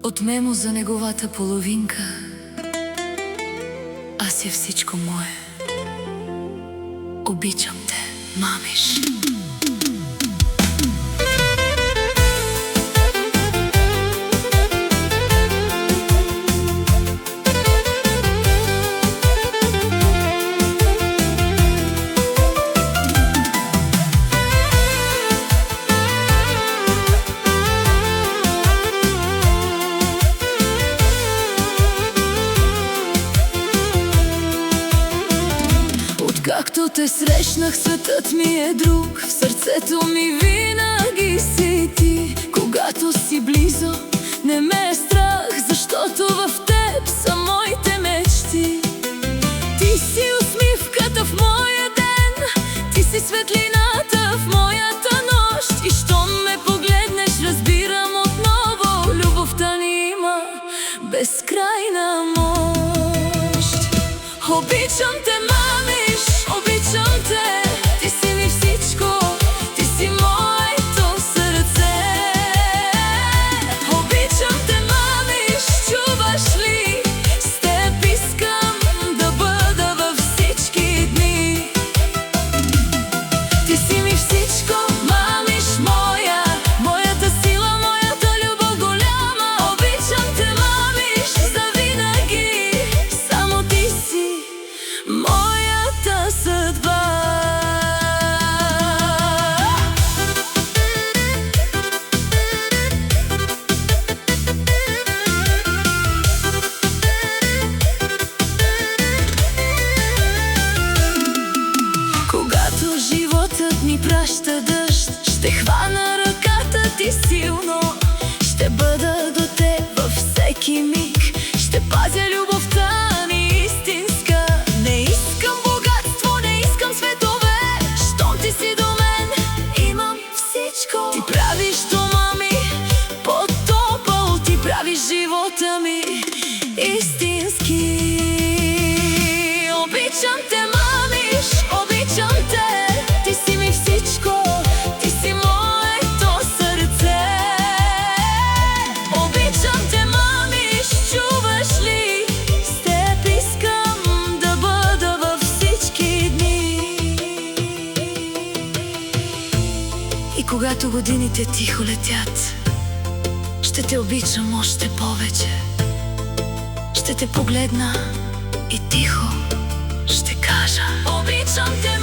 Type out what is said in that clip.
Отнемо за неговата половинка, аз е всичко мое. Обичам те, мамиш. Както те срещнах, светът ми е друг. В сърцето ми винаги си ти. Когато си близо, не ме е страх, защото в теб са моите мечти. Ти си усмивката в моя ден, ти си светлината в моята нощ. И щом ме погледнеш, разбирам отново, любовта ни има безкрайна мощ. Обичам те, мамиш, обичам те, ти си ми всичко, ти си моето сърце. Обичам те, мамиш, чуваш ли? С теб искам да бъда във всички дни. Ти си ми всичко, мамиш моя, моята сила, моята любов голяма. Обичам те, мамиш, завинаги, само ти си моята съдба. Когато животът ми праща дъжд, ще хвана ръката ти силно. Ще бъда до теб във всеки миг, ще пазя любовта ни истинска. Не искам богатство, не искам светове, щом ти си до мен, имам всичко. Ти правиш дома ми по-топъл, ти правиш живота ми истински. Обичам те, мамиш, обичам те, ти си ми всичко, ти си моето сърце. Обичам те, мамиш, чуваш ли? С теб искам да бъда във всички дни. И когато годините тихо летят, ще те обичам още повече. Ще те погледна и тихо ще кажа: обичам те,